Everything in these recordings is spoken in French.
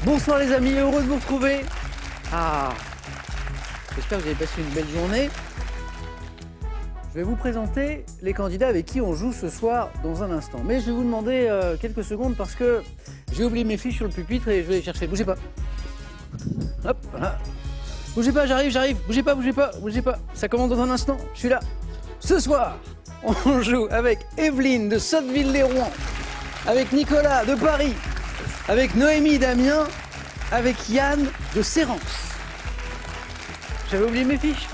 Bonsoir les amis, heureux de vous retrouver. J'espère que vous avez passé une belle journée. Je vais vous présenter les candidats avec qui on joue ce soir dans un instant. Mais je vais vous demander quelques secondes parce que j'ai oublié mes fiches sur le pupitre et je vais les chercher. Bougez pas. Hop, voilà. Bougez pas, j'arrive. Bougez pas. Ça commence dans un instant, je suis là. Ce soir, on joue avec Evelyne de Sotteville-lès-Rouen, avec Nicolas de Paris, avec Noémie d'Amiens, avec Yann de Sérence. J'avais oublié mes fiches.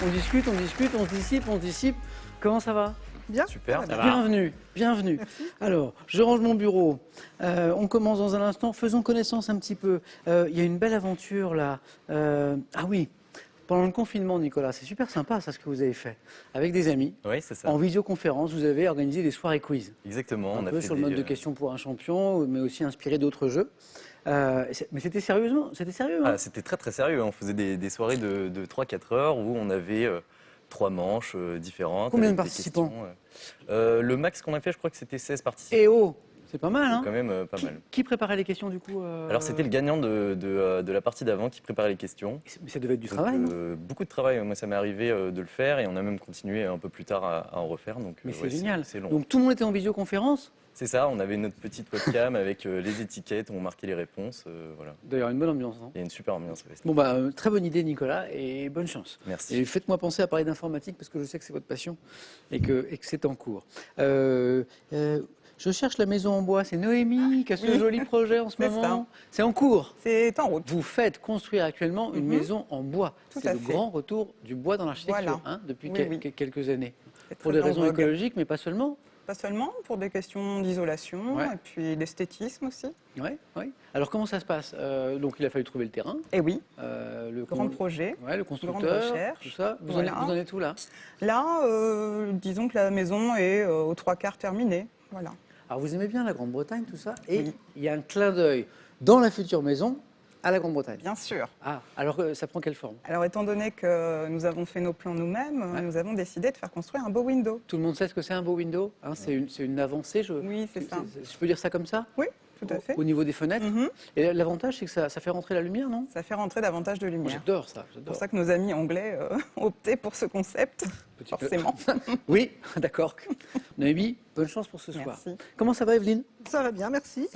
On discute, on se dissipe. Comment ça va? Bien. Super, ça va. Bienvenue. Merci. Alors, je range mon bureau. On commence dans un instant. Faisons connaissance un petit peu. Il y a une belle aventure là. Ah oui, pendant le confinement, Nicolas, c'est super sympa ça ce que vous avez fait. Avec des amis, Oui, c'est ça. en visioconférence, vous avez organisé des soirées quiz. Exactement. Un peu sur le mode de questions pour un champion, mais aussi inspiré d'autres jeux. Mais c'était sérieux, hein? C'était très très sérieux. On faisait des soirées de 3-4 heures où on avait 3 manches différentes. Combien de avec des participants? questions. Le max qu'on a fait, je crois que c'était 16 participants. Et oh, c'est pas mal, hein? Quand même pas mal. Qui préparait les questions du coup Alors c'était le gagnant de la partie d'avant qui préparait les questions. Mais ça devait être du Donc, travail, non? beaucoup de travail. Moi, ça m'est arrivé de le faire et on a même continué un peu plus tard à en refaire. Donc, Mais c'est ouais, génial. C'est long. Donc tout le monde était en visioconférence? C'est ça, on avait notre petite webcam avec les étiquettes, on marquait les réponses. Voilà. D'ailleurs, une bonne ambiance, non? Il y a une super ambiance. Ouais. Bon bah très bonne idée Nicolas et bonne chance. Merci. Et faites-moi penser à parler d'informatique parce que je sais que c'est votre passion et que c'est en cours. Je cherche la maison en bois, c'est Noémie qui a ce Oui. joli projet en ce C'est moment. ça. C'est en cours. C'est en route. Vous faites construire actuellement une maison en bois. Tout C'est à le fait. grand retour du bois dans l'architecture Voilà. depuis Oui. quelques années. C'est Pour très des en raisons vogue. écologiques mais pas seulement. Pas seulement, pour des questions d'isolation Ouais. et puis d'esthétisme aussi. Oui. Alors comment ça se passe? Donc il a fallu trouver le terrain. Et oui, Le grand projet. Ouais, le constructeur, recherche. tout ça. Vous, Voilà. en êtes où là? Là, disons que la maison est aux 3/4 terminée. Voilà. Alors vous aimez bien la Grande-Bretagne, tout ça, et Oui. il y a un clin d'œil dans la future maison à la Grande-Bretagne. Bien sûr. Ah, alors ça prend quelle forme? Alors, étant donné que nous avons fait nos plans nous-mêmes, Ouais. nous avons décidé de faire construire un beau window. Tout le monde sait ce que c'est un beau window, hein, c'est une avancée, Oui, c'est ça. je peux dire ça comme ça? Oui, tout à fait. Au niveau des fenêtres. Mhm. Et l'avantage, c'est que ça fait rentrer la lumière, non? Ça fait rentrer davantage de Moi, lumière. j'adore ça, C'est j'adore. pour ça que nos amis anglais ont opté pour ce concept, Petit peu. forcément. Oui, d'accord. Noémie, bonne chance pour ce soir. Merci. Comment ça va, Evelyne? Ça va bien, merci.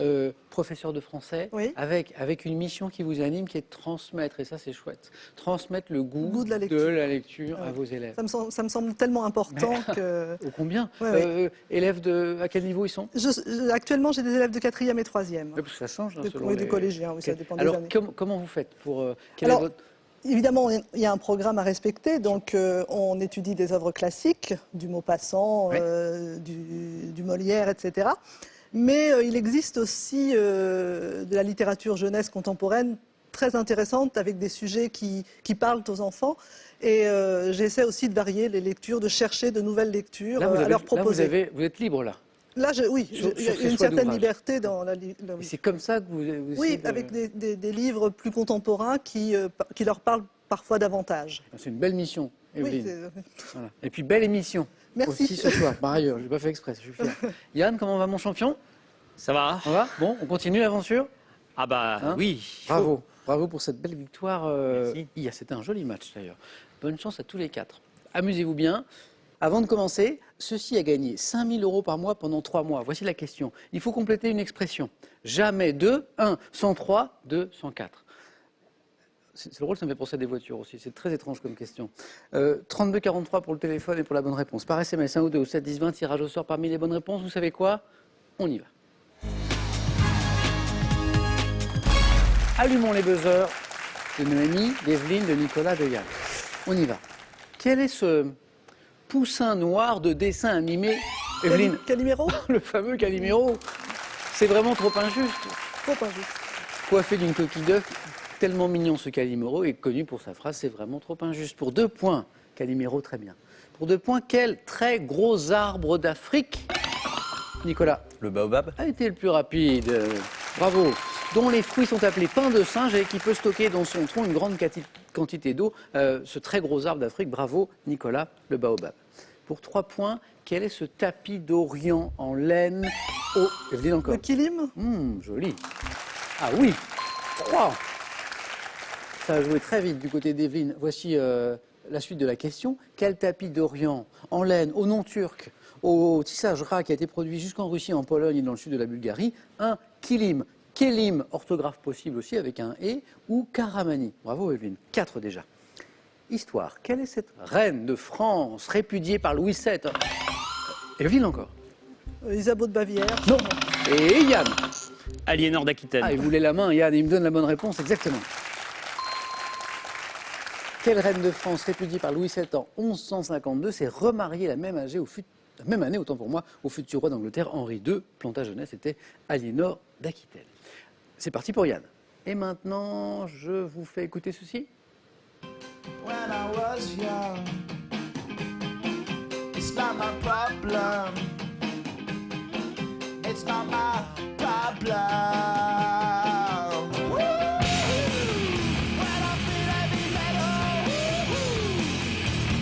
Professeur de français, Oui. avec une mission qui vous anime, qui est de transmettre, et ça c'est chouette, transmettre le goût de la lecture. à Ouais. vos élèves. Ça me semble tellement important que... Au combien? Ouais, Élèves à quel niveau ils sont? Actuellement, j'ai des élèves de 4e et 3e. Oui, parce que ça change. Hein, selon Oui, les- du collégien, oui, ça Ok. dépend des Alors, années. comment vous faites pour... quel est Alors, votre- Évidemment, il y a un programme à respecter, donc on étudie des œuvres classiques, du Maupassant, Oui. du Molière, etc. Mais il existe aussi de la littérature jeunesse contemporaine très intéressante, avec des sujets qui parlent aux enfants. Et j'essaie aussi de varier les lectures, de chercher de nouvelles lectures Là, à leur proposer. vous êtes libre, là. Là, oui, Sur il y a ces une choix certaine d'ouvrages. liberté dans la Et c'est comme ça que vous essayez Oui, de- avec des livres plus contemporains qui leur parlent parfois davantage. C'est une belle mission, Oui, Evelyne. Voilà. Et puis, belle émission. Merci. Aussi ce soir, par ailleurs. Je n'ai pas fait exprès, je suis fier. Yann, comment va mon champion? Ça va? Ça va? Bon, on continue l'aventure? Ah bah Hein? oui. Bravo. Bravo pour cette belle victoire. Merci. Hier, c'était un joli match d'ailleurs. Bonne chance à tous les 4. Amusez-vous bien. Avant de commencer, ceci a gagné 5 000 € par mois pendant 3 mois. Voici la question. Il faut compléter une expression. Jamais 2, 1, 103, 2, 104. C'est drôle, ça me fait penser à des voitures aussi. C'est très étrange comme question. 32 43 pour le téléphone et pour la bonne réponse. Par SMS, 1 ou 2 ou 7 10 20, tirage au sort parmi les bonnes réponses. Vous savez quoi? On y va. Allumons les buzzers de Noémie, d'Evelyne, de Nicolas, de Yann. On y va. Quel est ce poussin noir de dessin animé, Evelyne? Calimero? Le fameux Calimero. C'est vraiment trop injuste. Trop injuste. Coiffé d'une coquille d'œuf, tellement mignon ce Calimero, est connu pour sa phrase « c'est vraiment trop injuste ». Pour 2 points, Calimero, très bien. Pour 2 points, quel très gros arbre d'Afrique, Nicolas, Le baobab. a été le plus rapide? Bravo. Dont les fruits sont appelés pain de singe et qui peut stocker dans son tronc une grande quantité d'eau. Ce très gros arbre d'Afrique, bravo Nicolas, le baobab. Pour 3 points, quel est ce tapis d'Orient en laine? Oh, Evelyne encore. Le kilim? Joli. Ah oui, 3. Ça a joué très vite du côté d'Evelyne. Voici la suite de la question. Quel tapis d'Orient, en laine, au nom turc, au tissage ras qui a été produit jusqu'en Russie, en Pologne et dans le sud de la Bulgarie, un kilim, kélim, orthographe possible aussi avec un « et » ou karamani. Bravo Evelyne, 4 déjà. Histoire, quelle est cette reine de France répudiée par Louis VII? Evelyne encore. Isabeau de Bavière. Non. Et Yann. Aliénor d'Aquitaine. Ah, il voulait la main, Yann, il me donne la bonne réponse, exactement. Quelle reine de France répudiée par Louis VII en 1152 s'est remariée la même année, autant pour moi, au futur roi d'Angleterre, Henri II. Plantagenet, c'était Aliénor d'Aquitaine. C'est parti pour Yann. Et maintenant, je vous fais écouter ceci. When I was young, it's not my problem. It's not my problem. Woo! When I feel heavy metal, woo-hoo.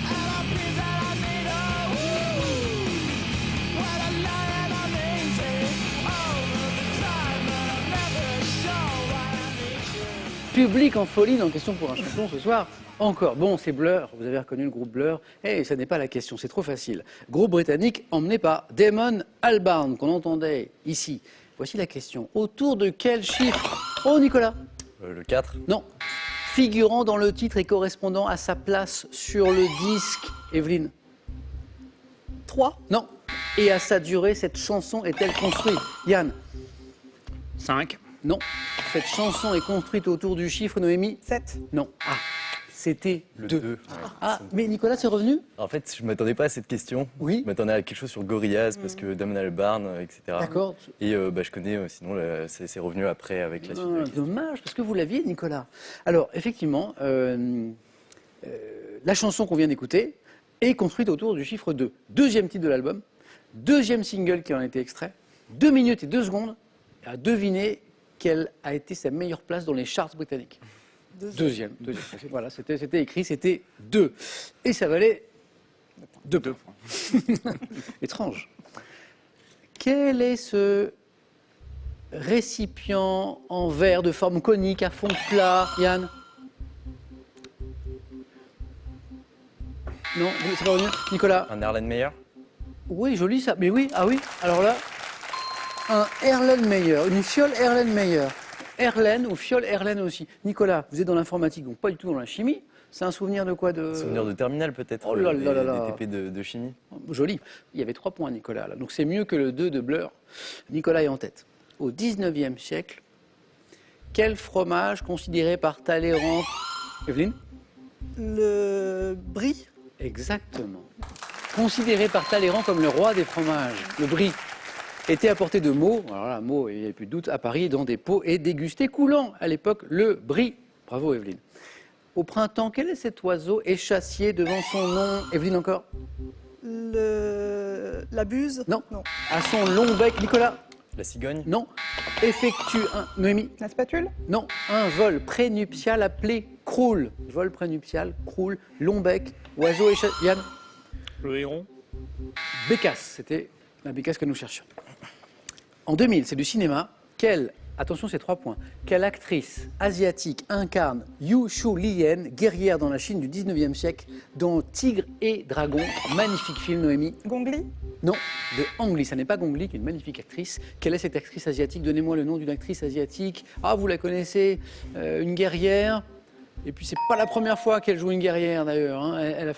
And I feel that I need a woo. When I lie and I'm easy all of the time, but I'm never sure why I need you. Public en folie dans Question pour un champion ce soir. Encore. Bon, c'est Blur. Vous avez reconnu le groupe Blur. Et ça n'est pas la question, c'est trop facile. Groupe britannique emmené par Damon Albarn, qu'on entendait ici. Voici la question. Autour de quel chiffre? Oh, Nicolas. Le 4. Non. Figurant dans le titre et correspondant à sa place sur le disque. Evelyne. 3. Non. Et à sa durée, cette chanson est-elle construite? Yann. 5. Non. Cette chanson est construite autour du chiffre, Noémie? 7. Non. Ah, c'était Le 2. 2. Ah, mais Nicolas, c'est revenu? En fait, je ne m'attendais pas à cette question. Oui. Je m'attendais à quelque chose sur Gorillaz, parce que Damon Albarn, etc. D'accord. Et je connais, sinon, c'est revenu après avec la suite. de la question. Dommage, parce que vous l'aviez, Nicolas. Alors, effectivement, la chanson qu'on vient d'écouter est construite autour du chiffre 2. Deuxième titre de l'album, deuxième single qui en a été extrait, 2 minutes et 2 secondes à deviner quelle a été sa meilleure place dans les charts britanniques. Deuxième. Voilà, c'était écrit, c'était 2. Et ça valait 2 points. Étrange. Quel est ce récipient en verre de forme conique à fond plat, Yann? Non, c'est pas revenu. Nicolas? Un Erlenmeyer. Oui, joli ça. Mais oui, ah oui. Alors là, un Erlenmeyer, une fiole Erlenmeyer. Erlen ou fiole Erlen aussi. Nicolas, vous êtes dans l'informatique, donc pas du tout dans la chimie. C'est un souvenir de quoi Souvenir de terminal peut-être. Oh là là là là. Des TP de chimie. Joli. Il y avait 3 points, Nicolas. Là. Donc c'est mieux que le 2 de Blur. Nicolas est en tête. Au 19e siècle, quel fromage considéré par Talleyrand... Evelyne? Le brie. Exactement. Considéré par Talleyrand comme le roi des fromages, le brie était à portée de Meaux, alors là, Meaux, il n'y avait plus de doute, à Paris, dans des pots et dégusté coulant à l'époque le brie. Bravo Evelyne. Au printemps, quel est cet oiseau échassier devant son nom? Evelyne encore? La buse. Non. À son long bec, Nicolas? La cigogne. Non. Effectue un... Noémie? La spatule. Non. Un vol prénuptial appelé croule. Vol prénuptial, croule, long bec, oiseau échassier. Yann? Le héron. Bécasse, c'était la bécasse que nous cherchions. En 2000, c'est du cinéma. Attention, c'est 3 points. Quelle actrice asiatique incarne Yu Shu Lien, guerrière dans la Chine du 19e siècle, dans Tigre et Dragon? Magnifique film, Noémie. Gongli. Non, de Ang Lee. Ça n'est pas Gong Li, qui est une magnifique actrice. Quelle est cette actrice asiatique? Donnez-moi le nom d'une actrice asiatique. Ah, vous la connaissez, une guerrière. Et puis, c'est pas la première fois qu'elle joue une guerrière, d'ailleurs. Hein. Elle a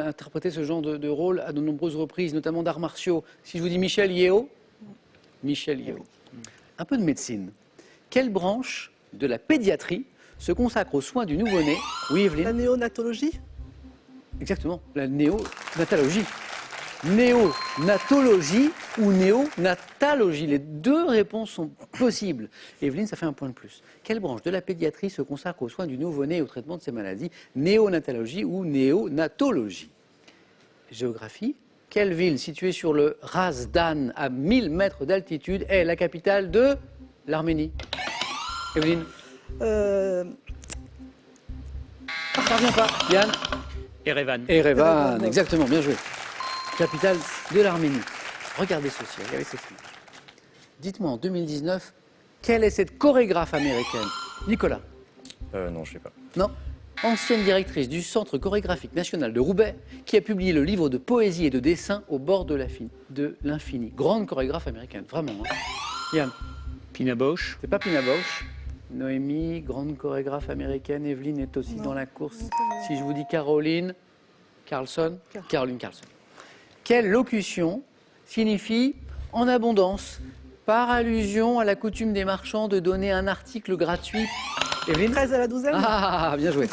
interprété ce genre de rôle à de nombreuses reprises, notamment d'arts martiaux. Si je vous dis Michelle Yeoh, Michelle Yeoh. Un peu de médecine. Quelle branche de la pédiatrie se consacre aux soins du nouveau-né? Oui, Evelyne? La néonatologie. Exactement, la néonatologie. Néonatologie ou néonatalogie, les deux réponses sont possibles. Evelyne, ça fait un point de plus. Quelle branche de la pédiatrie se consacre aux soins du nouveau-né et au traitement de ces maladies? Néonatologie ou néonatologie? Géographie. Quelle ville située sur le Razdan à 1000 mètres d'altitude est la capitale de l'Arménie? Evelyne? Ça revient pas. Yann? Erevan. Erevan, exactement, bien joué. Capitale de l'Arménie. Regardez ceci, regardez cette image. Dites-moi en 2019, Quelle est cette chorégraphe américaine? Nicolas? Non, je sais pas. Non. Ancienne directrice du Centre chorégraphique national de Roubaix, qui a publié le livre de poésie et de dessin Au bord de l'infini. Grande chorégraphe américaine, vraiment. Hein. Yann? Pina Bausch. C'est pas Pina Bausch. Noémie, grande chorégraphe américaine. Evelyne est aussi dans la course. Si je vous dis Caroline Carlson, Caroline Carlson. Quelle locution signifie en abondance, par allusion à la coutume des marchands de donner un article gratuit? Evelyne? 13 à la douzaine. Ah, bien joué.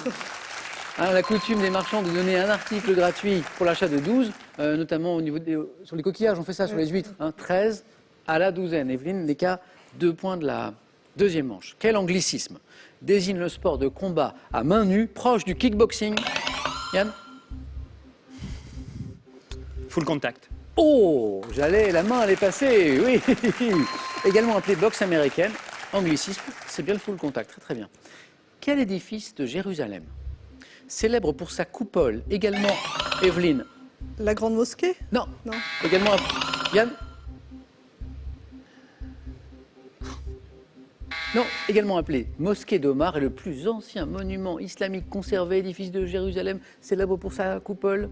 Hein, la coutume des marchands de donner un article gratuit pour l'achat de 12, notamment au niveau sur les coquillages, on fait ça sur les huîtres. Hein, 13 à la douzaine. Evelyne, l'écart, 2 points de la deuxième manche. Quel anglicisme désigne le sport de combat à main nue, proche du kickboxing? Yann? Full contact. Oh, la main allait passer, oui. Également appelé boxe américaine, anglicisme, c'est bien le full contact, très très bien. Quel édifice de Jérusalem, célèbre pour sa coupole, également, Evelyne? La grande mosquée. Non, Non. également, Yann? Non, également appelé Mosquée d'Omar, est le plus ancien monument islamique conservé, édifice de Jérusalem, célèbre pour sa coupole.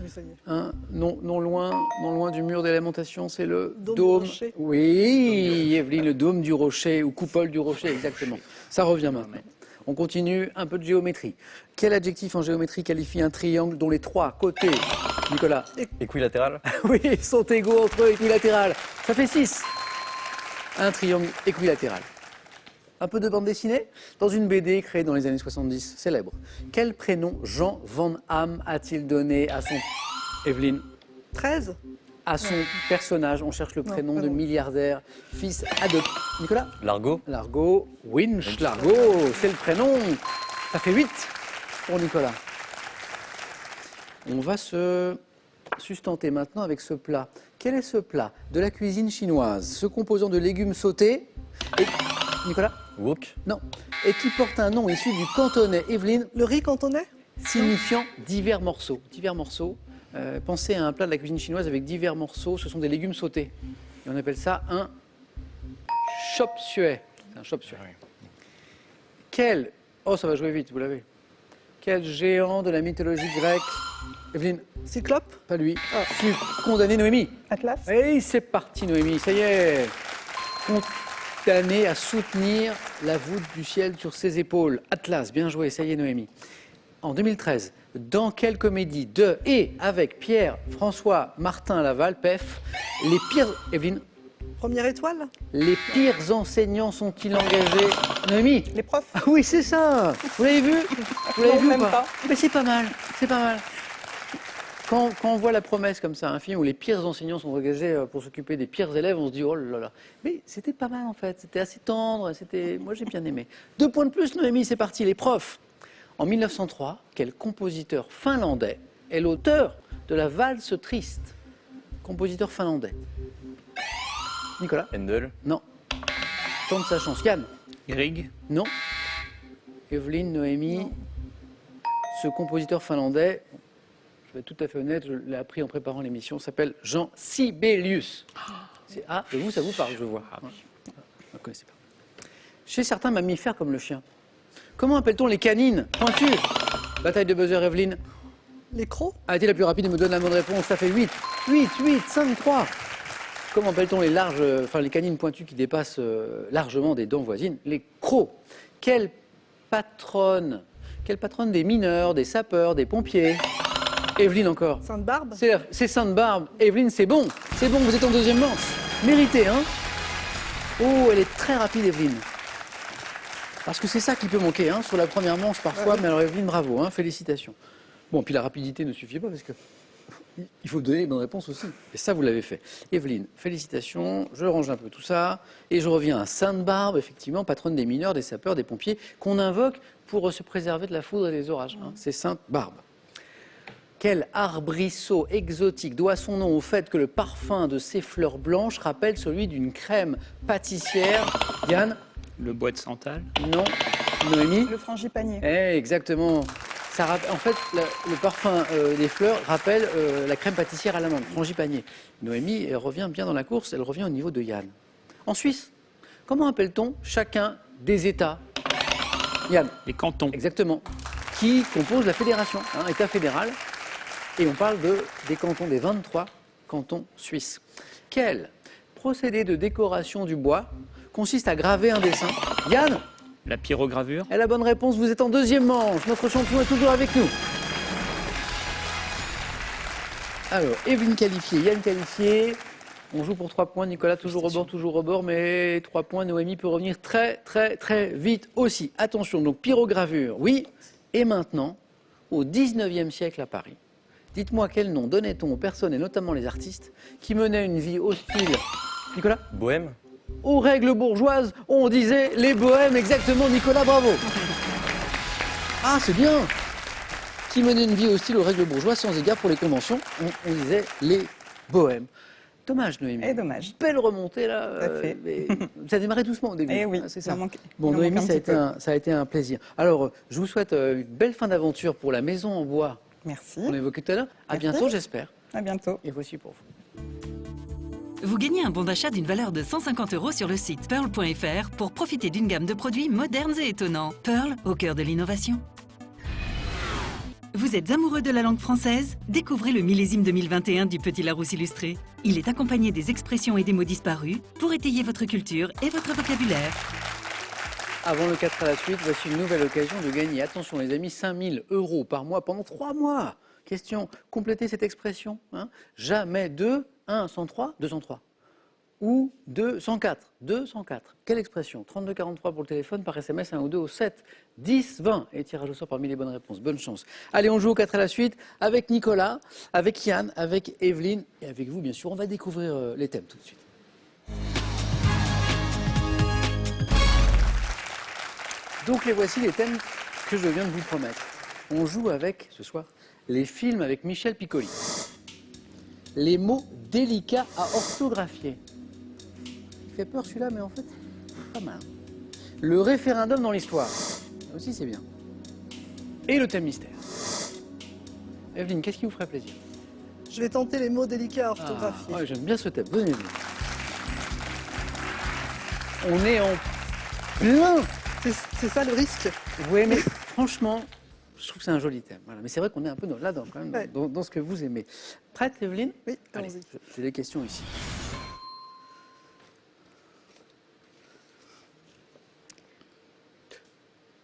Oui, ça y est. Hein, non loin du mur des lamentations, c'est le Dôme dôme. du rocher. Oui, Evelyne, le dôme du rocher ou coupole du rocher, exactement. Ça revient maintenant. On continue, un peu de géométrie. Quel adjectif en géométrie qualifie un triangle dont les 3 côtés, Nicolas? Équilatéral? Oui, sont égaux entre eux, équilatéral. Ça fait 6. Un triangle équilatéral. Un peu de bande dessinée? Dans une BD créée dans les années 70, célèbre. Quel prénom Jean Van Hamme a-t-il donné à son... Evelyne? 13. À son personnage, on cherche le prénom de pardon. milliardaire, fils adopté. Nicolas? Largo? Largo, Winch Largo, c'est le prénom. Ça fait 8 pour Nicolas. On va se sustenter maintenant avec ce plat. Quel est ce plat de la cuisine chinoise, se composant de légumes sautés et... Nicolas? Wok? Non. Et qui porte un nom issu du cantonais, Evelyne, Le riz cantonais. signifiant divers morceaux. Divers morceaux. Pensez à un plat de la cuisine chinoise avec divers morceaux. Ce sont des légumes sautés. Et on appelle ça un chop suey. C'est un chop suey. Quel... Oh, ça va jouer vite, vous l'avez. Quel géant de la mythologie grecque? Evelyne? Cyclope. Pas lui. Fut condamné, Noémie. Atlas. Et c'est parti, Noémie. Ça y est. Condamné à soutenir la voûte du ciel sur ses épaules. Atlas, bien joué. Ça y est, Noémie. En 2013, dans quelle comédie de et avec Pierre-François Martin Laval, PEF, les pires... Evelyne? Première étoile. Les pires enseignants sont-ils engagés? Noémie? Les profs. Ah oui, c'est ça. Vous l'avez vu? Vous l'avez Non, vu ou même pas? pas. Mais c'est pas mal. C'est pas mal. Quand on voit La Promesse comme ça, un film où les pires enseignants sont engagés pour s'occuper des pires élèves, on se dit oh là là. Mais c'était pas mal en fait. C'était assez tendre. Moi j'ai bien aimé. 2 points de plus, Noémie. C'est parti. Les profs. En 1903, quel compositeur finlandais est l'auteur de la valse triste? Compositeur finlandais. Nicolas? Handel? Non. Tente sa chance. Yann? Grieg. Non. Evelyne, Noémie, ce compositeur finlandais, je vais être tout à fait honnête, je l'ai appris en préparant l'émission, s'appelle Jean Sibelius. Ah, et vous, ça vous parle, je vois. Ouais. Je ne connaissais pas. Chez certains mammifères comme le chien, comment appelle-t-on les canines pointues? Bataille de buzzer, Evelyne. Les crocs. A été la plus rapide et me donne la bonne réponse. Ça fait 8. 8, 5, 3. Comment appelle-t-on les canines pointues qui dépassent largement des dents voisines? Les crocs. Quelle patronne des mineurs, des sapeurs, des pompiers? Evelyne encore. Sainte-Barbe. C'est Sainte-Barbe. Evelyne, c'est bon. C'est bon, vous êtes en deuxième manche. Mérité, hein? Oh, elle est très rapide, Evelyne. Parce que c'est ça qui peut manquer, hein, sur la première manche parfois. Mais alors, Evelyne, bravo, hein, félicitations. Bon, puis la rapidité ne suffit pas parce que il faut donner les bonnes réponses aussi. Et ça, vous l'avez fait. Evelyne, félicitations. Je range un peu tout ça. Et je reviens à Sainte-Barbe, effectivement, patronne des mineurs, des sapeurs, des pompiers, qu'on invoque pour se préserver de la foudre et des orages. Hein. C'est Sainte-Barbe. Quel arbrisseau exotique doit son nom au fait que le parfum de ses fleurs blanches rappelle celui d'une crème pâtissière? Yann? Le bois de santal. Non. Noémie? Le frangipanier. Exactement. En fait, le parfum des fleurs rappelle la crème pâtissière à l'amande, frangipanier. Noémie, elle revient bien dans la course, elle revient au niveau de Yann. En Suisse, Comment appelle-t-on chacun des États? Yann, Les cantons. exactement. Qui composent la fédération, État fédéral. Et on parle des cantons, des 23 cantons suisses. Quel procédé de décoration du bois consiste à graver un dessin? Yann, La pyrogravure. et la bonne réponse, vous êtes en deuxième manche. Notre champion est toujours avec nous. Alors, Evelyne qualifiée, Yann qualifié. On joue pour 3 points. Nicolas, toujours au bord, mais 3 points. Noémie peut revenir très, très, très vite aussi. Attention, donc pyrogravure, oui. Et maintenant, au 19e siècle à Paris, dites-moi quel nom donnait-on aux personnes, et notamment les artistes, qui menaient une vie hostile, Nicolas, Bohème. aux règles bourgeoises, on disait les bohèmes, exactement, Nicolas, bravo. Ah, c'est bien. Qui menait une vie hostile aux règles bourgeoises sans égard pour les conventions, on disait les bohèmes. Dommage, Noémie. Et dommage. Belle remontée, là. Tout à fait. Mais ça a démarré doucement au début. Eh oui, Ah, c'est il ça. en manque- Bon, il en Noémie, manque un ça a, petit été peu. ça a été un plaisir. Alors, je vous souhaite une belle fin d'aventure pour la maison en bois Merci. qu'on évoquait tout à l'heure. À Merci. bientôt, j'espère. À bientôt. Et voici pour vous. Vous gagnez un bon d'achat d'une valeur de 150 € sur le site pearl.fr pour profiter d'une gamme de produits modernes et étonnants. Pearl, au cœur de l'innovation. Vous êtes amoureux de la langue française? Découvrez le millésime 2021 du Petit Larousse illustré. Il est accompagné des expressions et des mots disparus pour étayer votre culture et votre vocabulaire. Avant le 4 à la suite, voici une nouvelle occasion de gagner, attention les amis, 5 000 € par mois pendant 3 mois. Question, complétez cette expression. Jamais 2, 1, 103, 203. Ou 2, 104, 204. Quelle expression? 3243 pour le téléphone, par SMS 1 ou 2 au 7, 10, 20. Et tirage au sort parmi les bonnes réponses. Bonne chance. Allez, on joue au 4 à la suite avec Nicolas, avec Yann, avec Evelyne et avec vous, bien sûr. On va découvrir les thèmes tout de suite. Donc, les voici les thèmes que je viens de vous promettre. On joue avec, ce soir, les films avec Michel Piccoli. Les mots délicats à orthographier. Il fait peur celui-là, mais en fait, pas mal. Le référendum dans l'histoire. Ça aussi, c'est bien. Et le thème mystère. Evelyne, qu'est-ce qui vous ferait plaisir? Je vais tenter les mots délicats à orthographier. Ouais, j'aime bien ce thème. Venez, Evelyne. On est en plein. C'est ça le risque. Oui, mais franchement, je trouve que c'est un joli thème. Voilà. Mais c'est vrai qu'on est un peu là-dedans, quand même, Ouais. dans ce que vous aimez. Prête, Evelyne? Oui, Allez, allons-y. j'ai des questions ici.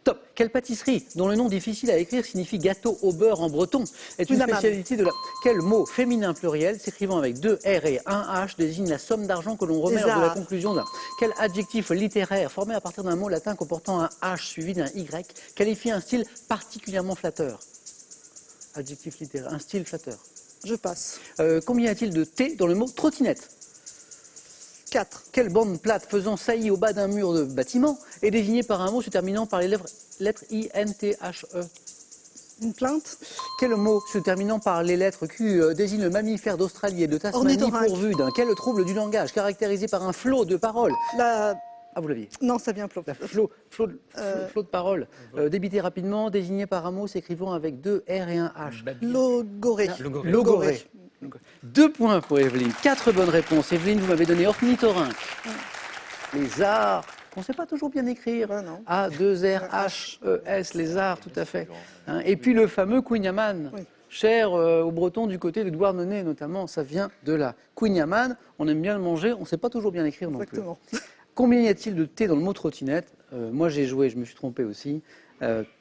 Top. Quelle pâtisserie, dont le nom difficile à écrire signifie gâteau au beurre en breton, est une Une amane. spécialité de la... Quel mot féminin pluriel, s'écrivant avec 2 R et 1 H, désigne la somme d'argent que l'on remet Les lors de la arts. conclusion d'un... Quel adjectif littéraire, formé à partir d'un mot latin comportant un H suivi d'un Y, qualifie un style particulièrement flatteur? Adjectif littéraire, un style flatteur. Je passe. Combien y a-t-il de T dans le mot trottinette? 4. Quelle bande plate faisant saillie au bas d'un mur de bâtiment est désignée par un mot se terminant par les lettres I-N-T-H-E? Une plainte. Quel mot se terminant par les lettres Q désigne le mammifère d'Australie et de Tasmanie Ornithorynque. pourvu d'un quel trouble du langage caractérisé par un flot de paroles? La... Ah, vous l'aviez. Non, ça vient La flot de paroles débité rapidement, désigné par un mot s'écrivant avec 2 R et un H. Logorée. Logorée. 2 points pour Evelyne. 4 bonnes réponses. Evelyne, vous m'avez donné ornithorynque. Les arts, qu'on ne sait pas toujours bien écrire. Ouais, non. A-2-R-H-E-S, les arts, tout à fait. Hein, et puis le fameux Quignaman, Oui. cher aux Bretons du côté de Douarnenez notamment, ça vient de là. Quignaman, on aime bien le manger, on ne sait pas toujours bien écrire non Exactement. plus. Combien y a-t-il de T dans le mot trottinette? Moi j'ai joué, je me suis trompé aussi.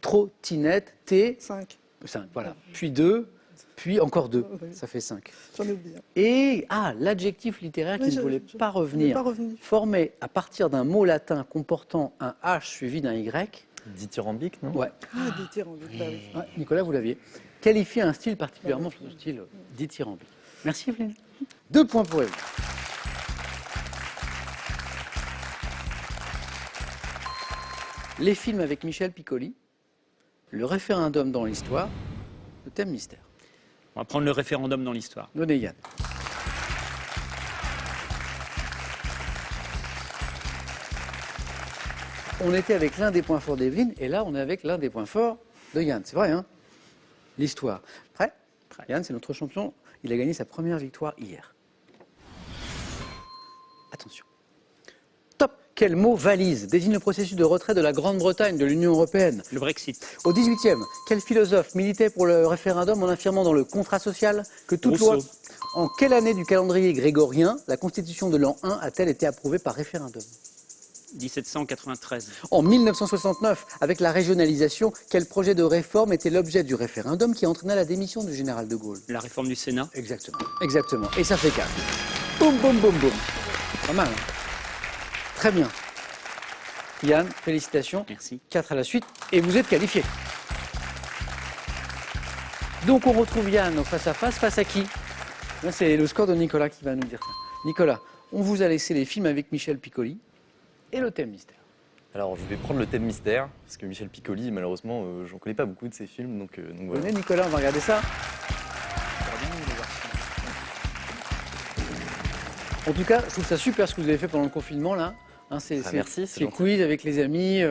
Trottinette, T, 5. 5, voilà. Puis 2, puis encore 2, Oui. ça fait 5. J'en ai oublié. Et l'adjectif littéraire Oui, qui ne voulait pas Il n'est revenir, pas revenu. formé à partir d'un mot latin comportant un H suivi d'un Y. Dithyrambique, non? Ouais. Ah, dithyrambique. Bah oui. Ouais, Nicolas, vous l'aviez. Qualifié un style particulièrement ce style dithyrambique. Merci Evelyne. 2 points pour Evelyne. Les films avec Michel Piccoli, le référendum dans l'histoire, le thème mystère. On va prendre le référendum dans l'histoire. Donnez Yann. On était avec l'un des points forts d'Evelyne et là on est avec l'un des points forts de Yann. C'est vrai, hein? L'histoire. Prêt? Yann, c'est notre champion. Il a gagné sa première victoire hier. Attention. Top. quel mot valise désigne le processus de retrait de la Grande-Bretagne de l'Union européenne? Le Brexit. Au XVIIIe, quel philosophe militait pour le référendum en affirmant dans le contrat social que toute loi... Rousseau. En quelle année du calendrier grégorien la constitution de l'an 1 a-t-elle été approuvée par référendum? 1793. En 1969, avec la régionalisation, quel projet de réforme était l'objet du référendum qui entraîna la démission du général de Gaulle? La réforme du Sénat. Exactement, exactement. Et ça fait 4. Boum, boum, boum, boum. Pas mal. Hein. Très bien. Yann, félicitations. Merci. 4 à la suite. Et vous êtes qualifié. Donc on retrouve Yann au face-à-face. Face à qui? Là, c'est le score de Nicolas qui va nous dire ça. Nicolas, on vous a laissé les films avec Michel Piccoli et le thème mystère. Alors, je vais prendre le thème mystère, parce que Michel Piccoli, malheureusement, j'en connais pas beaucoup de ses films, donc voilà. Venez Nicolas, on va regarder ça. En tout cas, je trouve ça super ce que vous avez fait pendant le confinement là. Hein, merci, c'est c'est gentil. quiz avec les amis,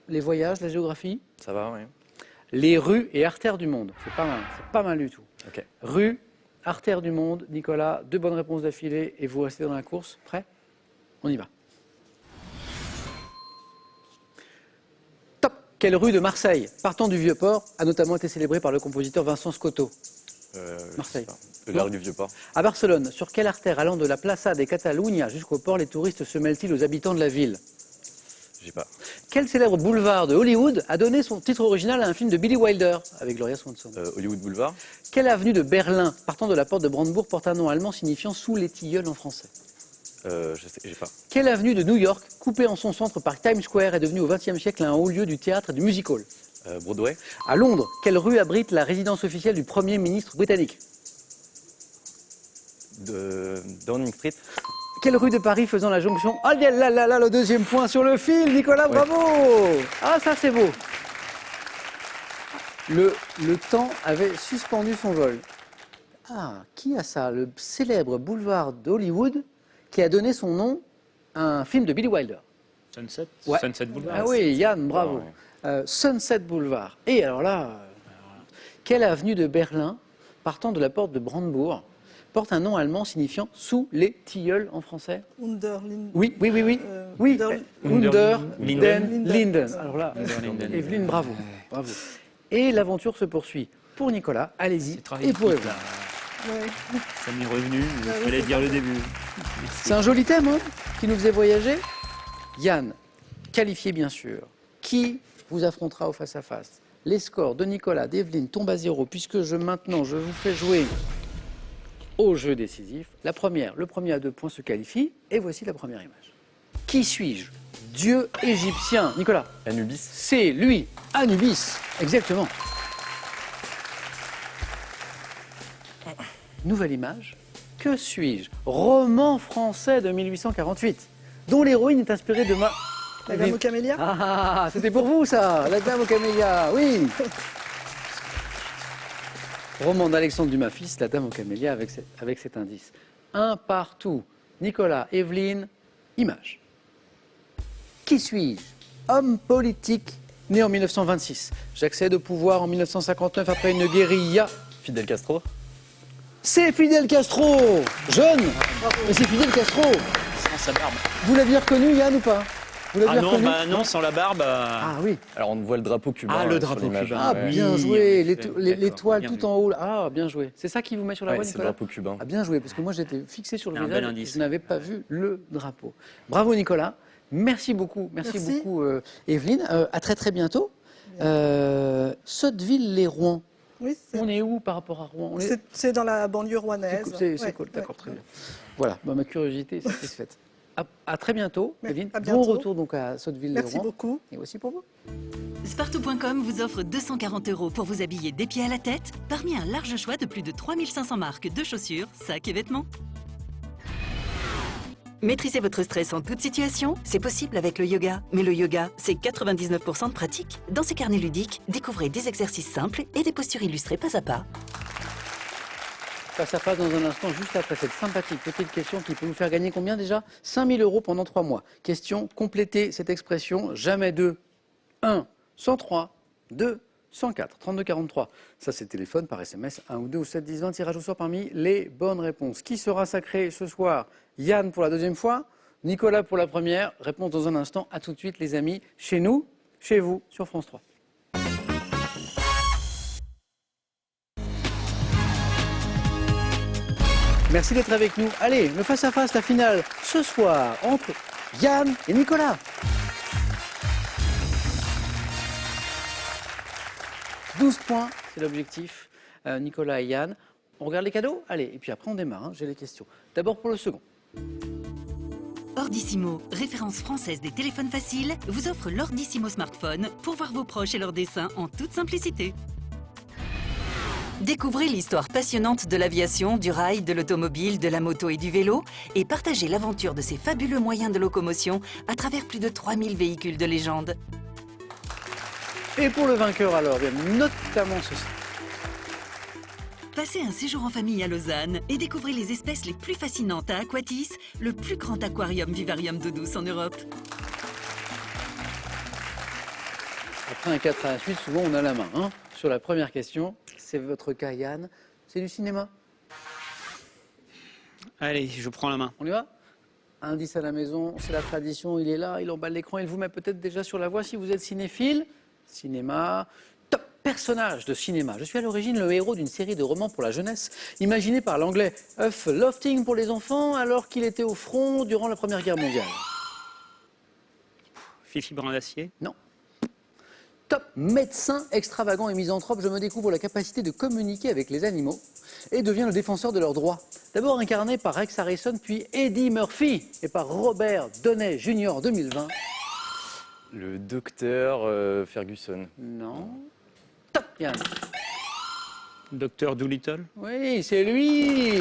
les voyages, la géographie, Ça va, oui. les rues et artères du monde. C'est pas mal du tout. Ok. Rue, artères du monde, Nicolas, 2 bonnes réponses d'affilée et vous restez dans la course. Prêt? On y va. Top. Quelle rue de Marseille, partant du Vieux-Port, a notamment été célébrée par le compositeur Vincent Scotto? Marseille. La rue du Vieux-Port. À Barcelone, sur quelle artère allant de la Plaça de Catalunya jusqu'au port les touristes se mêlent-ils aux habitants de la ville? J'ai pas. Quel célèbre boulevard de Hollywood a donné son titre original à un film de Billy Wilder avec Gloria Swanson? Hollywood Boulevard. Quelle avenue de Berlin, partant de la porte de Brandebourg, porte un nom allemand signifiant sous les tilleuls en français? Je sais, j'ai pas. Quelle avenue de New York, coupée en son centre par Times Square, est devenue au XXe siècle un haut lieu du théâtre et du music hall? Broadway. À Londres, quelle rue abrite la résidence officielle du Premier ministre britannique? Downing Street. Quelle rue de Paris faisant la jonction? Oh là là là là, le deuxième point sur le fil, Nicolas, bravo! Ah, ça c'est beau. Le temps avait suspendu son vol. Ah, qui a ça? Le célèbre boulevard d'Hollywood qui a donné son nom à un film de Billy Wilder. Sunset. Ouais. Sunset Boulevard. Ah oui, Yann, bravo. Ouais. Sunset Boulevard. Et alors là, quelle avenue de Berlin, partant de la porte de Brandebourg, porte un nom allemand signifiant sous les tilleuls en français? Underlin. Oui. Oui. Under- Linden. Linden. Alors là, Linden. Evelyne, bravo. Bravo. Et l'aventure se poursuit pour Nicolas. Allez-y. C'est travaillé Et pour vite, Evelyne. là. Ouais. Ça m'est revenu, mais Ah il oui, fallait c'est dire ça. le début. C'est un joli thème, hein, qui nous faisait voyager. Yann, qualifié bien sûr. Qui vous affrontera au face-à-face? Les scores de Nicolas, d'Evelyne tombent à 0, puisque maintenant je vous fais jouer au jeu décisif. Le premier à 2 points se qualifie, et voici la première image. Qui suis-je? Dieu égyptien. Nicolas, Anubis. c'est lui, Anubis. Exactement. Nouvelle image. Que suis-je? Roman français de 1848, dont l'héroïne est inspirée de ma... La Dame aux Camélias. Ah, c'était pour vous ça, la Dame aux Camélias, oui. Roman d'Alexandre Dumas fils, la Dame aux Camélias, avec cet indice. Un partout. Nicolas, Evelyne, image. Qui suis-je? Homme politique, né en 1926. J'accède au pouvoir en 1959 après une guérilla. Fidel Castro. C'est Fidel Castro, jeune, mais c'est Fidel Castro. Sans sa barbe. Vous l'aviez reconnu, Yann, ou pas? Vous l'aviez Ah non, reconnu? bah non, sans la barbe. Ah oui. Alors, on voit le drapeau cubain. Ah, le sur drapeau l'image. cubain. Ah, ouais. bien Oui, joué, en effet. l'étoile D'accord, tout bien en haut. Là. Ah, bien joué. C'est ça qui vous met sur la Ouais, voie, c'est le Nicolas? drapeau cubain. Ah, bien joué, parce que moi j'étais fixé sur le Un visage bel et indice. je n'avais pas vu le drapeau. Bravo Nicolas, merci beaucoup, Merci. beaucoup Evelyne. À très très bientôt. Sotteville-les-Rouen, Oui, on est où par rapport à Rouen? On est- c'est dans la banlieue rouennaise. C'est Ouais, cool, ouais, d'accord, très ouais. bien. Voilà, bah, ma curiosité est satisfaite. À très bientôt, Ouais, Evelyne. à Bon bientôt. retour donc à Sotteville-les-Rouen. Merci beaucoup. Et aussi pour vous. Spartou.com vous offre 240 € pour vous habiller des pieds à la tête parmi un large choix de plus de 3500 marques de chaussures, sacs et vêtements. Maîtriser votre stress en toute situation, c'est possible avec le yoga. Mais le yoga, c'est 99% de pratique. Dans ces carnets ludiques, découvrez des exercices simples et des postures illustrées pas à pas. Face à face dans un instant, juste après cette sympathique petite question qui peut vous faire gagner combien déjà? 5 000 € pendant 3 mois. Question, complétez cette expression, jamais 2, 1, 103, 2, 104, 32, 43. Ça c'est téléphone par SMS, 1 ou 2 ou 7, 10, 20, tirage au sort parmi les bonnes réponses. Qui sera sacré ce soir? Yann pour la deuxième fois, Nicolas pour la première, réponse dans un instant. À tout de suite les amis, chez nous, chez vous, sur France 3. Merci d'être avec nous. Allez, le face-à-face, la finale, ce soir, entre Yann et Nicolas. « 12 points, c'est l'objectif. Nicolas et Yann. On regarde les cadeaux? Allez, et puis après on démarre, hein, j'ai les questions. D'abord pour le second. Ordissimo, référence française des téléphones faciles, vous offre l'Ordissimo smartphone pour voir vos proches et leurs dessins en toute simplicité. Découvrez l'histoire passionnante de l'aviation, du rail, de l'automobile, de la moto et du vélo et partagez l'aventure de ces fabuleux moyens de locomotion à travers plus de 3000 véhicules de légende. Et pour le vainqueur alors, bien notamment ceci. Passez un séjour en famille à Lausanne et découvrez les espèces les plus fascinantes à Aquatis, le plus grand aquarium vivarium d'eau douce en Europe. Après un 4 à la suite, souvent on a la main. Hein. Sur la première question, c'est votre cas Yann. C'est du cinéma. Allez, je prends la main. On y va? Indice à la maison, c'est la tradition, il est là, il emballe l'écran, il vous met peut-être déjà sur la voie si vous êtes cinéphile. Cinéma, top personnage de cinéma. Je suis à l'origine le héros d'une série de romans pour la jeunesse, imaginée par l'anglais Huff Lofting pour les enfants alors qu'il était au front durant la Première Guerre mondiale. Fifi Brin d'Acier. Non. Top médecin extravagant et misanthrope, je me découvre la capacité de communiquer avec les animaux et deviens le défenseur de leurs droits. D'abord incarné par Rex Harrison, puis Eddie Murphy et par Robert Downey Jr. 2020. Le docteur Ferguson. Non. Top Yann. Docteur Doolittle. Oui, c'est lui.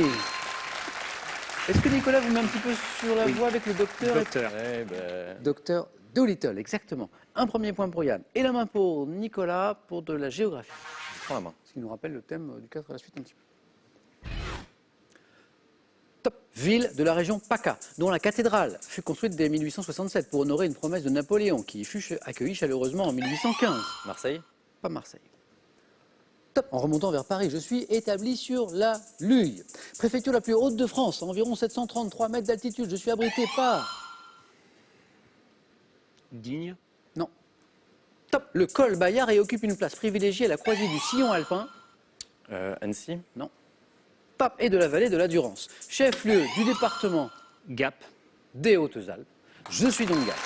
Est-ce que Nicolas vous met un petit peu sur la Oui. voie avec le docteur Docteur. Ouais, bah, Docteur Doolittle, exactement. Un premier point pour Yann. Et la main pour Nicolas pour de la géographie. je prends la main. Ce qui nous rappelle le thème du 4 à la suite un petit peu. Top. Ville de la région PACA, dont la cathédrale fut construite dès 1867 pour honorer une promesse de Napoléon, qui fut accueilli chaleureusement en 1815. Marseille. Pas Marseille. Top. En remontant vers Paris, je suis établi sur la Luye, préfecture la plus haute de France, à environ 733 mètres d'altitude. Je suis abrité par... Digne. Non. Top. Le col Bayard et occupe une place privilégiée à la croisée du sillon alpin. Annecy. Non. Top. Et de la vallée de la Durance. Chef-lieu du département Gap. des Hautes-Alpes. Je suis donc Gap.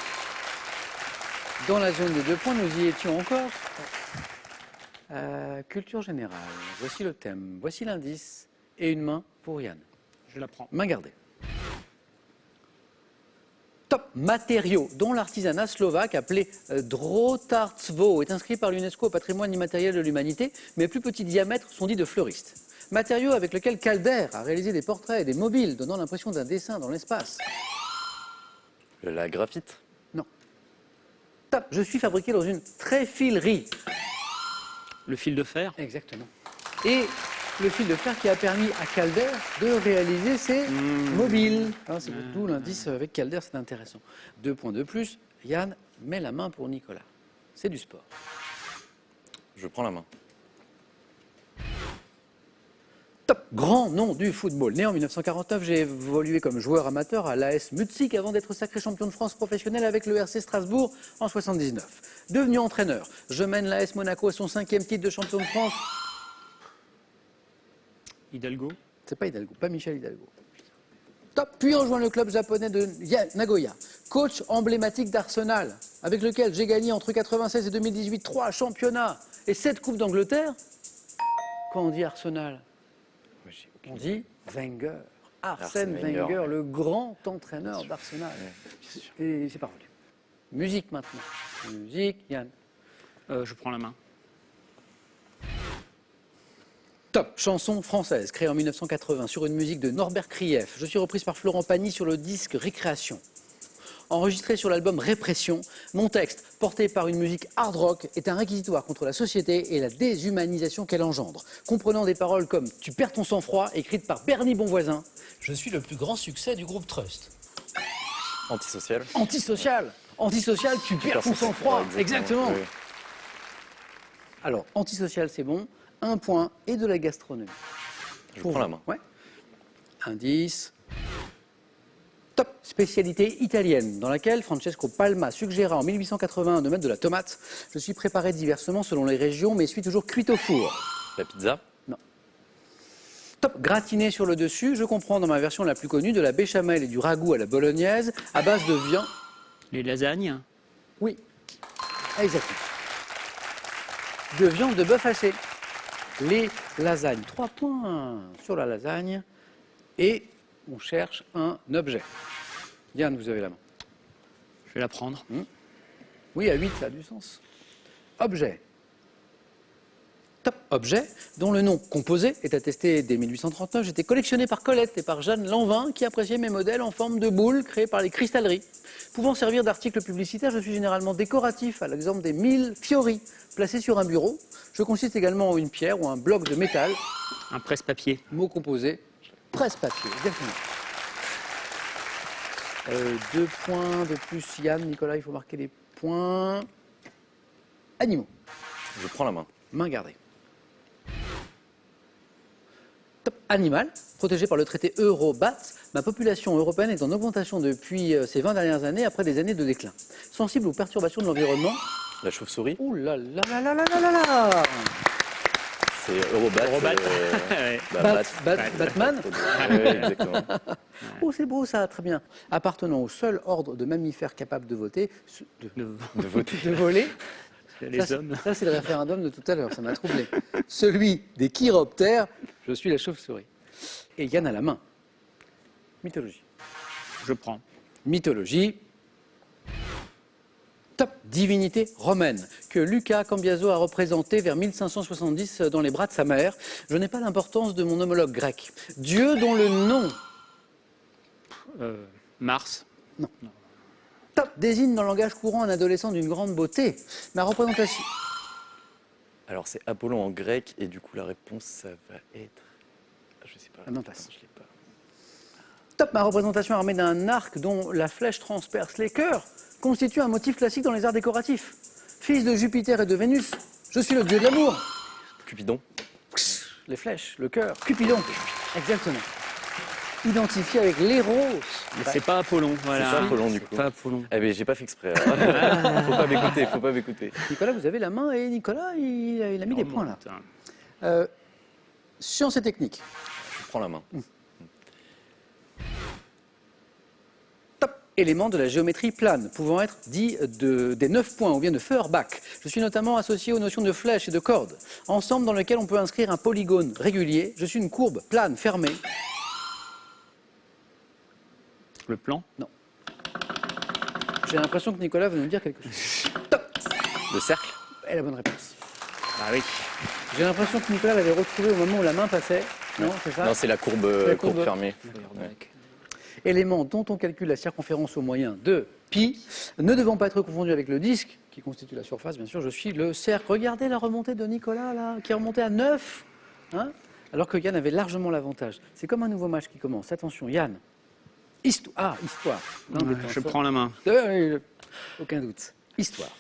Dans la zone des 2 points, nous y étions encore. Culture générale. Voici le thème. Voici l'indice. Et une main pour Yann. Je la prends. Main gardée. Top. Matériaux dont l'artisanat slovaque appelé drotarstvo est inscrit par l'UNESCO au patrimoine immatériel de l'humanité, mais plus petits diamètres sont dits de fleuristes. Matériaux avec lequel Calder a réalisé des portraits et des mobiles, donnant l'impression d'un dessin dans l'espace. La graphite. Non. Top. Je suis fabriqué dans une tréfilerie. Le fil de fer. Exactement. Et le fil de fer qui a permis à Calder de réaliser ses mobiles. Hein, c'est d'où l'indice avec Calder, c'est intéressant. 2 points de plus. Yann met la main pour Nicolas. C'est du sport. Je prends la main. Top. Grand nom du football. Né en 1949, j'ai évolué comme joueur amateur à l'AS Mutzig avant d'être sacré champion de France professionnel avec le RC Strasbourg en 79. Devenu entraîneur, je mène l'AS Monaco à son 5e titre de champion de France. Hidalgo. C'est pas Hidalgo, pas Michel Hidalgo. Top. Puis rejoint le club japonais de Nagoya, coach emblématique d'Arsenal, avec lequel j'ai gagné entre 1996 et 2018 3 championnats et 7 Coupes d'Angleterre. Quand on dit Arsenal, Ouais, j'ai aucune on idée. dit Wenger. Arsène Arsène Wenger, Wenger. le grand entraîneur d'Arsenal. Et c'est parvenu. Musique maintenant. Musique, Yann. Je prends la main. Top. Chanson française, créée en 1980 sur une musique de Norbert Krief. Je suis reprise par Florent Pagny sur le disque Récréation. Enregistré sur l'album Répression, mon texte, porté par une musique hard rock, est un réquisitoire contre la société et la déshumanisation qu'elle engendre. Comprenant des paroles comme « Tu perds ton sang-froid » écrite par Bernie Bonvoisin. Je suis le plus grand succès du groupe Trust. Antisocial. Antisocial. Antisocial, tu perds ton sang-froid. Exactement. Oui. Alors, antisocial, c'est bon. 1 point et de la gastronomie. Je Pour prends la vous. main. Ouais. Indice. Top. Spécialité italienne, dans laquelle Francesco Palma suggéra en 1881 de mettre de la tomate. Je suis préparé diversement selon les régions, mais suis toujours cuite au four. La pizza. Top. Gratiné sur le dessus, je comprends dans ma version la plus connue de la béchamel et du ragoût à la bolognaise à base de viande. Les lasagnes. Oui, exactement. De viande de bœuf haché. Les lasagnes. 3 points sur la lasagne. Et on cherche un objet. Yann, vous avez la main. Je vais la prendre. Oui, à 8, ça a du sens. Objet. Top. Objet, dont le nom composé est attesté dès 1839. J'étais collectionné par Colette et par Jeanne Lanvin, qui appréciaient mes modèles en forme de boule créés par les cristalleries. Pouvant servir d'article publicitaire, je suis généralement décoratif, à l'exemple des 1000 fiori placés sur un bureau. Je consiste également en une pierre ou un bloc de métal. Un presse-papier. Mot composé, presse-papier, exactement. 2 points de plus, Yann, Nicolas, il faut marquer les points. Animaux, Je prends la main. main gardée. Top. Animal, protégé par le traité Eurobat, ma population européenne est en augmentation depuis ces 20 dernières années, après des années de déclin. Sensible aux perturbations de l'environnement. La chauve-souris. Ouh là là là là là là là. C'est Eurobat. Eurobat. Ouais. Batman. Ouais, exactement. Oh, c'est beau ça, très bien. Appartenant au seul ordre de mammifères capables de voter, De voter. de voler. Les Ça, hommes. Ça, c'est le référendum de tout à l'heure, ça m'a troublé. Celui des chiroptères, je suis la chauve-souris. Et Yann a la main. Mythologie. Je prends. Mythologie. Top. Divinité romaine, que Luca Cambiaso a représentée vers 1570 dans les bras de sa mère. Je n'ai pas l'importance de mon homologue grec. Dieu dont le nom Mars. top désigne dans le langage courant un adolescent d'une grande beauté. Ma représentation. Alors c'est Apollon en grec et du coup la réponse ça va être. Je sais pas. La main passe. Je l'ai pas. Top. Ma représentation armée d'un arc dont la flèche transperce les cœurs constitue un motif classique dans les arts décoratifs. Fils de Jupiter et de Vénus, je suis le dieu de l'amour. Cupidon. Les flèches, le cœur, Cupidon. Exactement. Identifié avec l'Héros. Mais c'est pas Apollon. Voilà. C'est pas Apollon, du coup. Pas Apollon. Eh ben j'ai pas fait exprès. Faut pas m'écouter, faut pas m'écouter. Nicolas, vous avez la main et Nicolas, il a mis des points là. Sciences et techniques. Je prends la main. Top. Élément de la géométrie plane, pouvant être dit des 9 points ou bien de Feuerbach. Je suis notamment associé aux notions de flèches et de cordes, ensemble dans lequel on peut inscrire un polygone régulier. Je suis une courbe plane fermée. Le plan. J'ai l'impression que Nicolas va nous dire quelque chose. Top. Le cercle. Et la bonne réponse. Ah oui. J'ai l'impression que Nicolas l'avait retrouvé au moment où la main passait. Non, c'est ça. Non, c'est la courbe, La courbe courbe. fermée. Élément dont on calcule la circonférence au moyen de pi, ne devant pas être confondu avec le disque, qui constitue la surface, bien sûr, je suis le cercle. Regardez la remontée de Nicolas, là, qui est remontée à 9, hein, alors que Yann avait largement l'avantage. C'est comme un nouveau match qui commence. Attention, Yann. Histoire. L'un des temps Je forts. prends la main. Aucun doute. Histoire.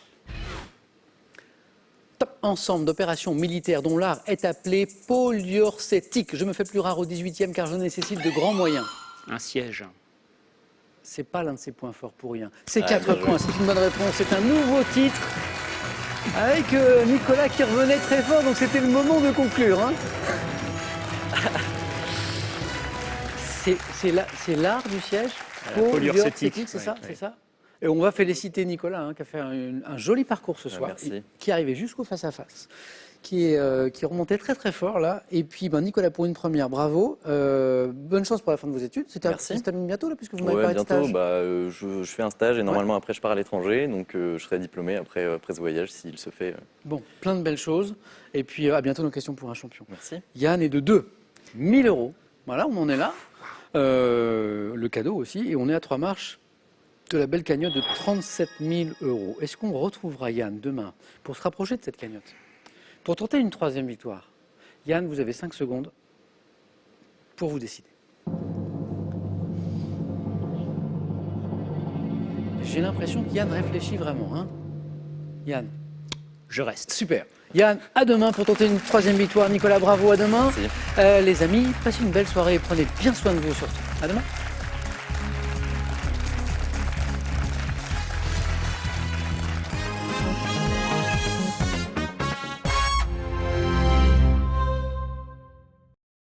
Top. Ensemble d'opérations militaires dont l'art est appelé poliorcétique. Je me fais plus rare au 18e car je nécessite de grands moyens. Un siège. C'est pas l'un de ses points forts pour rien. C'est Ah, 4 bien joué. points, c'est une bonne réponse. C'est un nouveau titre avec Nicolas qui revenait très fort, donc c'était le moment de conclure. Hein. C'est l'art du siège. Poliorcétique, C'est ouais, ça, ouais. c'est ça. Et on va féliciter Nicolas hein, qui a fait un joli parcours ce soir, merci. qui est arrivé jusqu'au face-à-face, qui remontait très très fort là. Et puis Nicolas pour une première, bravo. Bonne chance pour la fin de vos études. Merci. Ça se termine bientôt là, puisque vous m'avez Ouais, parlé de bientôt. stage. Je fais un stage et normalement après je pars à l'étranger, donc je serai diplômé après ce voyage s'il se fait. Bon, plein de belles choses. Et puis à bientôt nos questions pour un champion. Merci. Yann est de 2 000 €. Voilà, on en est là. Le cadeau aussi. Et on est à 3 marches de la belle cagnotte de 37 000 €. Est-ce qu'on retrouvera Yann demain pour se rapprocher de cette cagnotte? Pour tenter une 3e victoire. Yann, vous avez 5 secondes pour vous décider. J'ai l'impression que Yann réfléchit vraiment. Hein Yann, Je reste. super. Yann, à demain pour tenter une 3e victoire. Nicolas, bravo, à demain. Merci. Les amis, passez une belle soirée et prenez bien soin de vous surtout. À demain.